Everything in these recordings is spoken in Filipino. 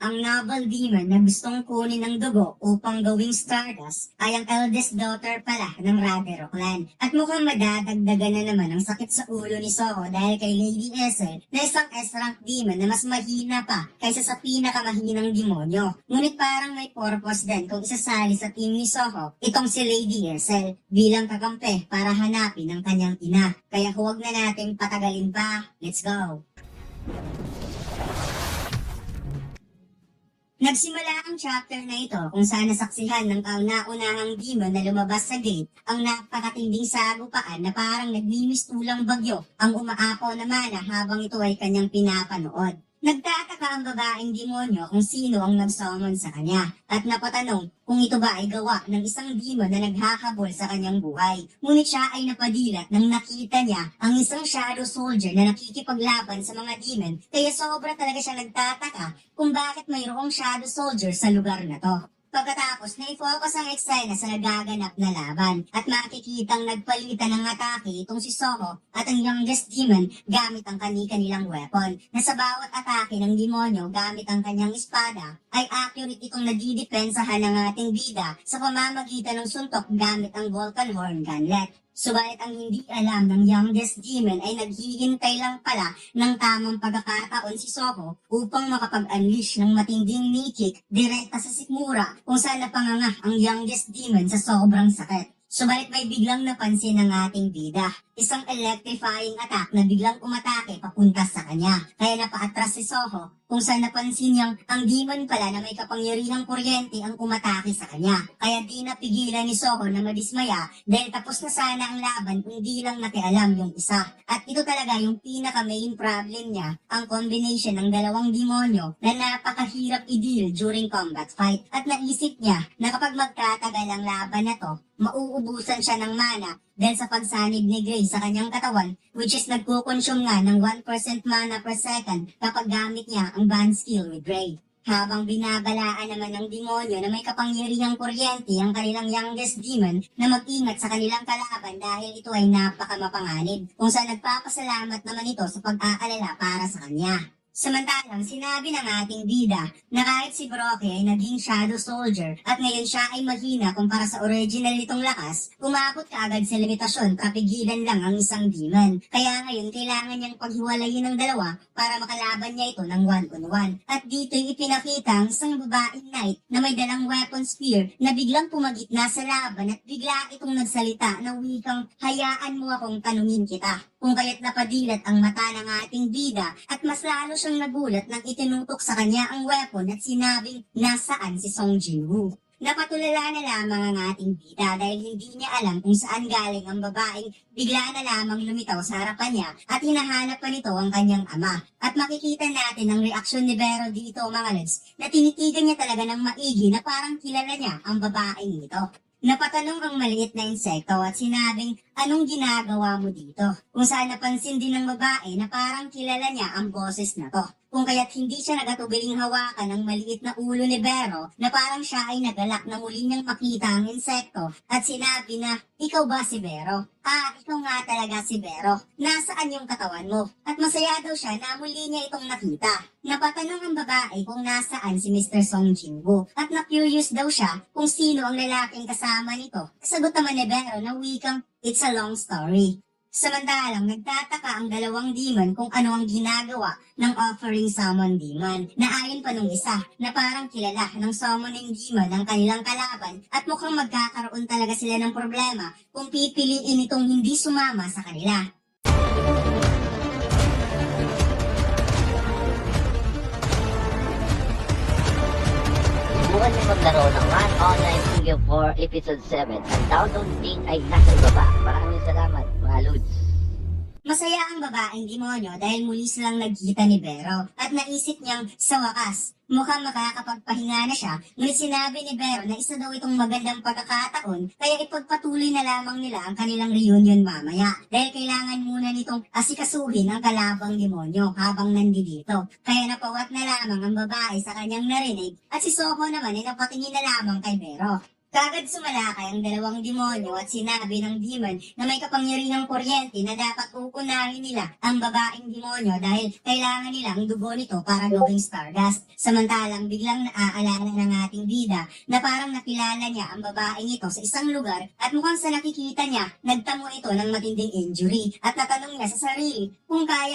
Ang noble demon na gustong kunin ng dugo upang gawing Stardust ay ang eldest daughter pala ng Radero clan. At mukhang madadagdagan na naman ang sakit sa ulo ni Soho dahil kay Lady Essel na isang S-rank demon na mas mahina pa kaysa sa pinakamahinang demonyo. Ngunit parang may purpose din kung isasali sa team ni Soho itong si Lady Essel bilang kakampi para hanapin ang kanyang ina. Kaya huwag na nating patagalin pa. Let's go! Nagsimula ang chapter na ito kung saan nasaksihan ng kauna-unahang demon na lumabas sa gate ang napakatinding sagupaan na parang nagmimistulang bagyo ang umaapaw na mana habang ito ay kanyang pinapanood. Nagtataka ang babaeng demonyo kung sino ang nag-summon sa kanya at napatanong kung ito ba ay gawa ng isang demon na naghahabol sa kanyang buhay. Ngunit siya ay napadilat nang nakita niya ang isang shadow soldier na nakikipaglaban sa mga demon kaya sobra talaga siya nagtataka kung bakit mayroong shadow soldier sa lugar na to. Pagkatapos na i-focus ang eksena sa nagaganap na laban at makikitang nagpalitan ng atake itong si Soho at ang youngest demon gamit ang kani-kanilang weapon na sa bawat atake ng demonyo gamit ang kanyang espada ay accurate itong nadidepensahan ng ating bida sa pamamagitan ng suntok gamit ang Vulcan Horn Gunlet. Subalit ang hindi alam ng youngest demon ay naghihintay lang pala ng tamang pagkakataon si Soho upang makapag-unleash ng matinding knee kick direkta sa sikmura kung saan napanganga ang youngest demon sa sobrang sakit. Subalit may biglang napansin ng ating bida, isang electrifying attack na biglang umatake papunta sa kanya. Kaya napaatras si Soho kung saan napansin niyang ang demon pala na may kapangyarihang kuryente ang umatake sa kanya. Kaya di napigilan ni Soho na madismaya dahil tapos na sana ang laban kung di lang nakialam yung isa. At ito talaga yung pinaka-main problem niya, ang combination ng dalawang demonyo na napakahirap i-deal during combat fight. At naisip niya na kapag magtatagal ang laban na to, mauubusan siya ng mana dahil sa pagsanib ni Gray sa kanyang katawan which is nagkukonsume nga ng 1% mana per second kapag gamit niya ang band skill with Gray. Habang binabalaan naman ng demonyo na may kapangyarihang kuryente ang kanilang youngest demon na mag-ingat sa kanilang kalaban dahil ito ay napakamapanganib kung saan nagpapasalamat naman ito sa pag-aalala para sa kanya. Samantalang sinabi ng ating bida na kahit si Brocky ay naging shadow soldier at ngayon siya ay mahina kumpara sa original nitong lakas, umabot kaagad sa limitasyon kapigilan lang ang isang demon. Kaya ngayon kailangan niyang paghiwalayin ng dalawa para makalaban niya ito ng one-on-one. At dito'y ipinakita ang isang babaeng knight na may dalang weapon spear na biglang pumagitna sa laban at bigla itong nagsalita na wikang hayaan mo akong tanungin kita. Kung kaya't napadilat ang mata ng ating bida at mas lalo siyang nagulat nang itinutok sa kanya ang weapon at sinabing nasaan si Song Jinwoo. Napatulala na lamang ang ating bida dahil hindi niya alam kung saan galing ang babaeng bigla na lamang lumitaw sa harapan niya at hinahanap pa nito ang kanyang ama. At makikita natin ang reaksyon ni Vero dito mga lods na tinitigan niya talaga ng maigi na parang kilala niya ang babaeng ito. Napatanong ang maliit na insekto at sinabing, anong ginagawa mo dito? Kung saan napansin din ng babae na parang kilala niya ang boses na to. Kung kaya't hindi siya nagatubiling hawakan ng maliit na ulo ni Vero na parang siya ay nagalak na muli niyang makita ang insekto at sinabi na, ikaw ba si Vero? Ah, ikaw nga talaga si Vero. Nasaan yung katawan mo? At masaya daw siya na muli niya itong nakita. Napatanong ang babae kung nasaan si Mr. Song Jinwoo at na-curious daw siya kung sino ang lalaking kasama nito. Sagot naman ni Vero na wikang, it's a long story. Samantalang nagtataka ang dalawang demon kung ano ang ginagawa ng offering summon demon na ayon pa nung isa na parang kilala ng summoning demon ng kanilang kalaban at mukhang magkakaroon talaga sila ng problema kung pipiliin itong hindi sumama sa kanila. Subukan niyo maglaro ng One Online Single 4 Episode 7. Ang download link ay nasa ibaba. Maraming salamat, mga Lods. Masaya ang babaeng demonyo dahil muli silang nagkita ni Vero at naisip niyang sa wakas, mukhang makakapagpahinga na siya, ngunit sinabi ni Vero na isa daw itong magandang pagkakataon kaya ipagpatuloy na lamang nila ang kanilang reunion mamaya dahil kailangan muna nitong asikasuhin ang kalabang demonyo habang nandito. Kaya napawat na lamang ang babae sa kanyang narinig at si Soho naman ay napatingin na lamang kay Vero. Kagad sumalakay ang dalawang demonyo at sinabi ng demon na may kapangyarihang kuryente na dapat uunahin nila ang babaeng demonyo dahil kailangan nila ang dugo nito para gawing Stardust. Samantalang biglang naaalala ng ating bida na parang nakilala niya ang babaeng ito sa isang lugar at mukhang sa nakikita niya, nagtamo ito ng matinding injury at natanong niya sa sarili kung kaya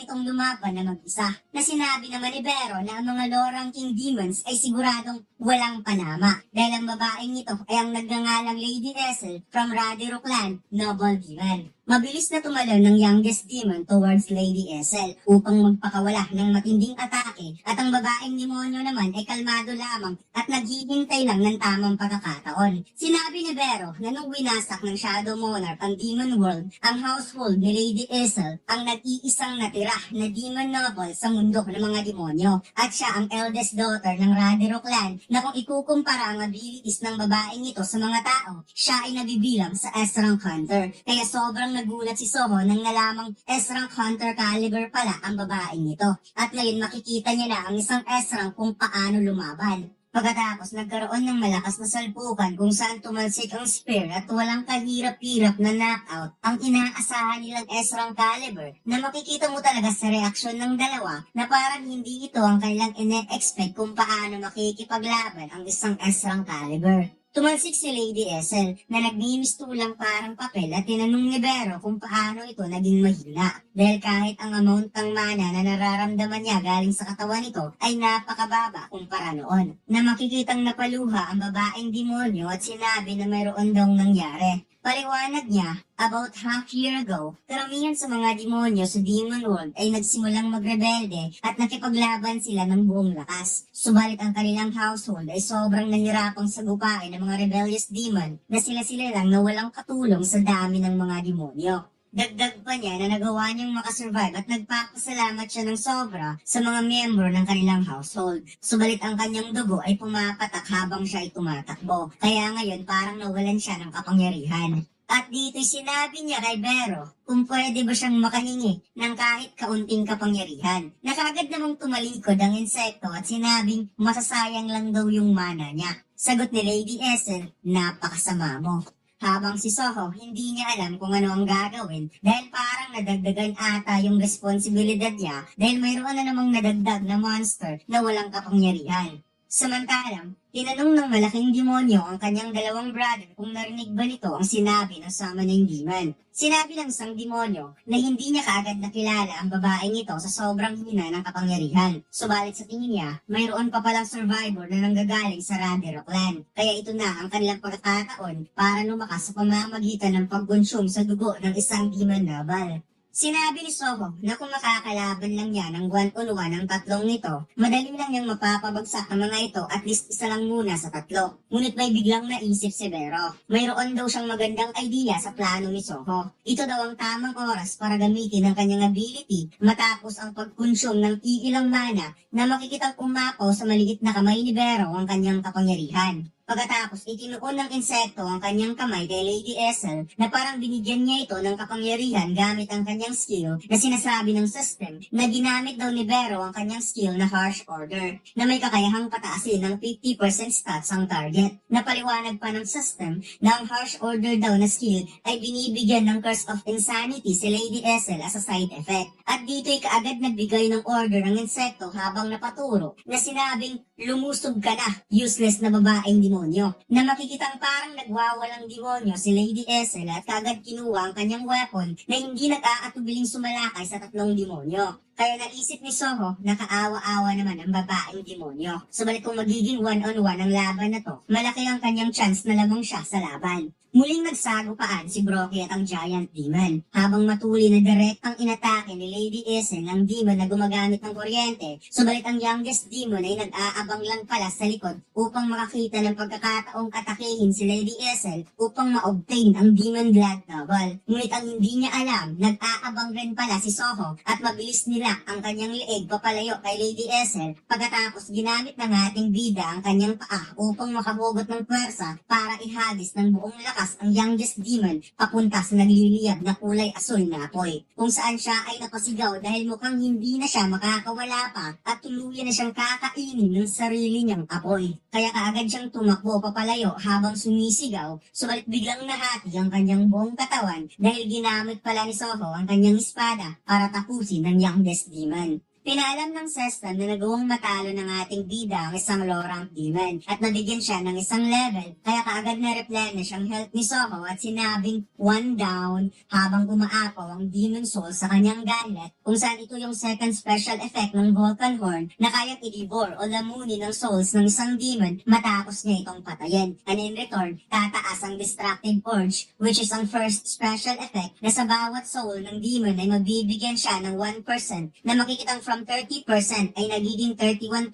nitong lumaban na mag-isa. Na sinabi naman ni Vero na ang mga low-ranking demons ay siguradong walang panama dahil ang babaeng ito ay ang nagngangalang Lady Essel from Radiro Clan, Noble Demon. Mabilis na tumalon ng youngest demon towards Lady Essel upang magpakawala ng matinding atake at ang babaeng demonyo naman ay kalmado lamang at naghihintay lang ng tamang pagkakataon. Sinabi ni Vero na nung winasak ng Shadow Monarch ang Demon World, ang household ni Lady Essel ang nag-iisang natira na demon noble sa mundo ng mga demonyo at siya ang eldest daughter ng Radiro Clan na kung ikukumpara ang abilities ng babaeng ito sa mga tao, siya ay nabibilang sa S-rank hunter. Kaya sobrang nagulat si Soho nang nalamang S-rank hunter caliber pala ang babaeng ito. At ngayon makikita niya na ang isang S-rank kung paano lumaban. Pagkatapos nagkaroon ng malakas na salpukan kung saan tumalsik ang spear at walang kahirap-hirap na knockout ang inaasahan nilang S-rank caliber na makikita mo talaga sa reaksyon ng dalawa na parang hindi ito ang kanilang ine-expect kung paano makikipaglaban ang isang S-rank caliber. Tumalsik si Lady Essel na nagmimistulang parang papel at tinanong ni Vero kung paano ito naging mahina. Dahil kahit ang amount ng mana na nararamdaman niya galing sa katawan nito ay napakababa kumpara noon. Na makikitang napaluha ang babaeng demonyo at sinabi na mayroon daw nangyari. Paliwanag niya, about half year ago, karamihan sa mga demonyo sa Demon World ay nagsimulang magrebelde at nakipaglaban sila ng buong lakas. Subalit ang kanilang household ay sobrang nahirapang sagupain ng mga rebellious demon na sila-sila lang na walang katulong sa dami ng mga demonyo. Dagdag pa niya na nagawa niyang makasurvive at nagpapasalamat siya ng sobra sa mga miyembro ng kanilang household. Subalit ang kanyang dugo ay pumapatak habang siya ay tumatakbo. Kaya ngayon parang nawalan siya ng kapangyarihan. At dito'y sinabi niya kay Vero kung pwede ba siyang makahingi ng kahit kaunting kapangyarihan. Nakagad namang tumalikod ang insekto at sinabing masasayang lang daw yung mana niya. Sagot ni Lady Essel, napakasama mo. Habang si Soho, hindi niya alam kung ano ang gagawin dahil parang nadagdagan ata yung responsibilidad niya dahil mayroon na namang nadagdag na monster na walang kapangyarihan. Samantalang, tinanong ng malaking demonyo ang kanyang dalawang brother kung narinig ba nito ang sinabi ng summoning demon. Sinabi ng isang demonyo na hindi niya kaagad nakilala ang babaeng ito sa sobrang hina ng kapangyarihan. Subalit sa tingin niya, mayroon pa palang survivor na nanggagaling sa Radiro Clan. Kaya ito na ang kanilang pagkakataon para lumakas sa pamamagitan ng pagkonsume sa dugo ng isang demon noble. Sinabi ni Soho na kung makakalaban lang niya ng 1-on-1 ang tatlong nito, madali lang niyang mapapabagsak ang mga ito at least isa lang muna sa tatlo. Ngunit may biglang naisip si Vero. Mayroon daw siyang magandang idea sa plano ni Soho. Ito daw ang tamang oras para gamitin ang kanyang ability matapos ang pagkonsume ng iilang mana na makikitang umapaw sa maliit na kamay ni Vero ang kanyang kapangyarihan. Pagkatapos, itinuon ng insekto ang kanyang kamay kay Lady Essel na parang binigyan niya ito ng kapangyarihan gamit ang kanyang skill na sinasabi ng system na ginamit daw ni Vero ang kanyang skill na Harsh Order na may kakayahang pataasin ng 50% stats ang target. Napaliwanag pa ng system na ang Harsh Order daw na skill ay binibigyan ng Curse of Insanity si Lady Essel as a side effect. At dito'y kaagad nagbigay ng order ng insekto habang napaturo na sinabing lumusob ka na, useless na babaeng demonyo. Na makikitang parang nagwawalang demonyo si Lady Essel at kagad kinuha ang kanyang weapon na hindi nag-aatubiling sumalakay sa tatlong demonyo. Kaya naisip ni Soho na kaawa-awa naman ang babaeng demonyo. Subalit kung magiging 1-on-1 ang laban na to, malaki ang kanyang chance na lamang siya sa laban. Muling nagsagupaan si Brockie at ang Giant Demon. Habang matuli na direktang inatake ni Lady Essel ang demon na gumagamit ng kuryente, subalit ang youngest demon ay nag-aabang lang pala sa likod upang makakita ng pagkakataong atakehin si Lady Essel upang ma-obtain ang Demon Blood Double. Ngunit ang hindi niya alam, nag-aabang rin pala si Soho at mabilis nila tinulak ang kanyang leeg papalayo kay Lady Ethel pagkatapos ginamit ng ating bida ang kanyang paa upang makahugot ng pwersa para ihagis ng buong lakas ang youngest demon papunta sa nagliliyab na kulay asul na apoy. Kung saan siya ay napasigaw dahil mukhang hindi na siya makakawala pa at tuluyan na siyang kakainin ng sarili niyang apoy. Kaya kaagad siyang tumakbo papalayo habang sumisigaw, subalit biglang nahati ang kanyang buong katawan dahil ginamit pala ni Soho ang kanyang espada para tapusin ng youngest demon. Pinaalam ng Sestan na nagawang matalo ng ating bida ang isang low rank demon at nabigyan siya ng isang level kaya kaagad na replenish ang health ni Soho at sinabing 1 down habang umaapaw ang demon soul sa kanyang gauntlet kung saan ito yung second special effect ng Vulcan Horn na kayang i-devour o lamunin ng souls ng isang demon matapos niya itong patayin. And in return, tataas ang Destructive Urge which is ang first special effect na sa bawat soul ng demon ay mabibigyan siya ng 1% na makikitang from 30% ay nagiging 31%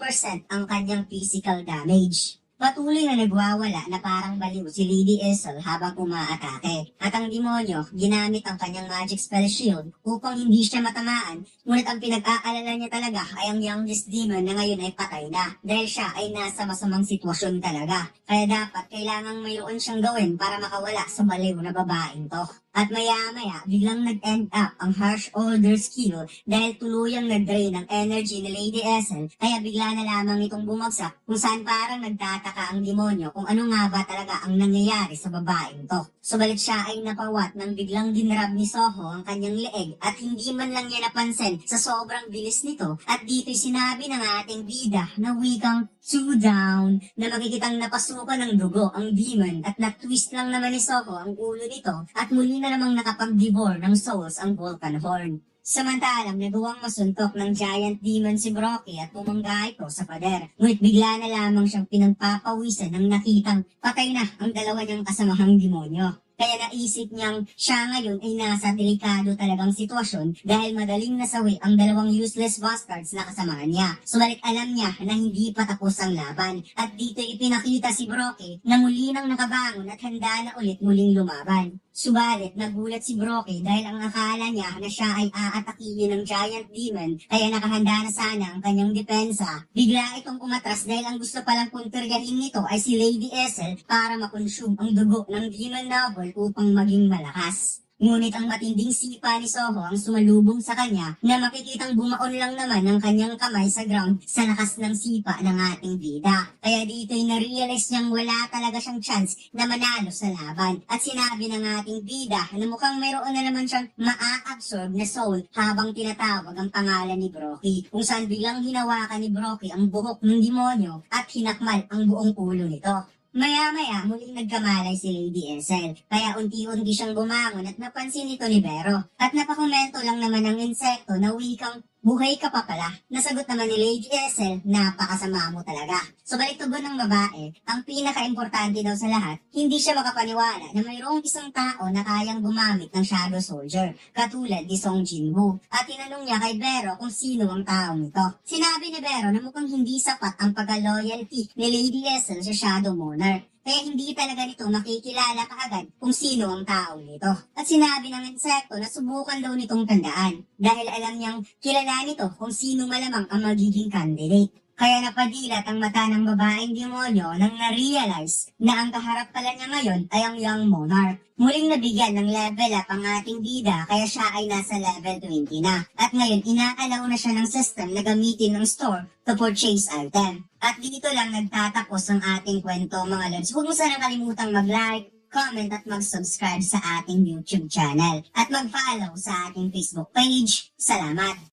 ang kanyang physical damage. Patuloy na nagwawala na parang baliw si Lady Ethel habang umaatake. At ang demonyo, ginamit ang kanyang magic spell shield upang hindi siya matamaan. Ngunit ang pinag-aalala niya talaga ay ang youngest demon na ngayon ay patay na. Dahil siya ay nasa masamang sitwasyon talaga. Kaya dapat kailangang mayroon siyang gawin para makawala sa baliw na babaeng to. At maya-maya, biglang nag-end up ang Harsh Order skill dahil tuluyang nag-drain ang energy ni Lady Ethel kaya bigla na lamang itong bumagsak kung saan parang nagtataka ang demonyo kung ano nga ba talaga ang nangyayari sa babaeng to. Subalit siya ay napawat nang biglang dinrab ni Soho ang kanyang leeg at hindi man lang niya napansin sa sobrang bilis nito at dito'y sinabi ng ating bida na wikang 2 down na makikitang napasukan ng dugo ang demon at na-twist lang naman ni Soho ang ulo nito at muli na namang nakapag-devour ng souls ang Vulcan Horn. Samantalang nagawang masuntok ng giant demon si Brocky at bumangga ito sa pader. Ngunit bigla na lamang siyang pinagpapawisan nang nakitang patay na ang dalawa niyang kasamahang demonyo. Kaya naisip niyang siya ngayon ay nasa delikado talagang sitwasyon dahil madaling nasawi ang dalawang useless bastards na kasama niya. Subalit alam niya na hindi pa tapos ang laban at dito ipinakita si Brocky na muli nang nakabangon at handa na ulit muling lumaban. Subalit nagulat si Brocky dahil ang akala niya na siya ay aatakihin ng giant demon kaya nakahanda na sana ang kanyang depensa. Bigla itong umatras dahil ang gusto palang punteryahin nito ay si Lady Ethel para makonsume ang dugo ng demon noble upang maging malakas. Ngunit ang matinding sipa ni Soho ang sumalubong sa kanya na makikitang bumaon lang naman ang kanyang kamay sa ground sa lakas ng sipa ng ating bida. Kaya dito'y na-realize niyang wala talaga siyang chance na manalo sa laban. At sinabi ng ating bida na mukhang mayroon na naman siyang maa-absorb na soul habang tinatawag ang pangalan ni Brocky. Kung saan biglang hinawakan ni Brocky ang buhok ng demonyo at hinakmal ang buong ulo nito. Maya-maya, muling nagkamalay si Lady Ethel, kaya unti-unti siyang bumangon at napansin ito ni Vero. At napakomento lang naman ng insekto na wikang, buhay ka pa pala. Nasagot naman ni Lady Ethel, napakasama mo talaga. So balik tugon ng babae, ang pinaka-importante daw sa lahat, hindi siya makapaniwala na mayroong isang tao na kayang gumamit ng Shadow Soldier, katulad ni Song Jinwoo. At tinanong niya kay Vero kung sino ang taong ito. Sinabi ni Vero na mukhang hindi sapat ang pagka-loyalty ni Lady Ethel sa Shadow Monarch. Kaya hindi talaga nito makikilala kaagad kung sino ang taong nito. At sinabi ng insekto na subukan daw nitong tandaan dahil alam niyang kilala nito kung sino malamang ang magiging candidate. Kaya napadilat ang mata ng babaeng demonyo nang na-realize na ang kaharap pala niya ngayon ay ang young monarch. Muling nabigyan ng level up ang ating bida kaya siya ay nasa level 20 na. At ngayon inaalaw na siya ng system na gamitin ng store to purchase item. At dito lang nagtatapos ang ating kwento mga lods. Huwag mo sana kalimutang mag-like, comment at mag-subscribe sa ating YouTube channel. At mag-follow sa ating Facebook page. Salamat!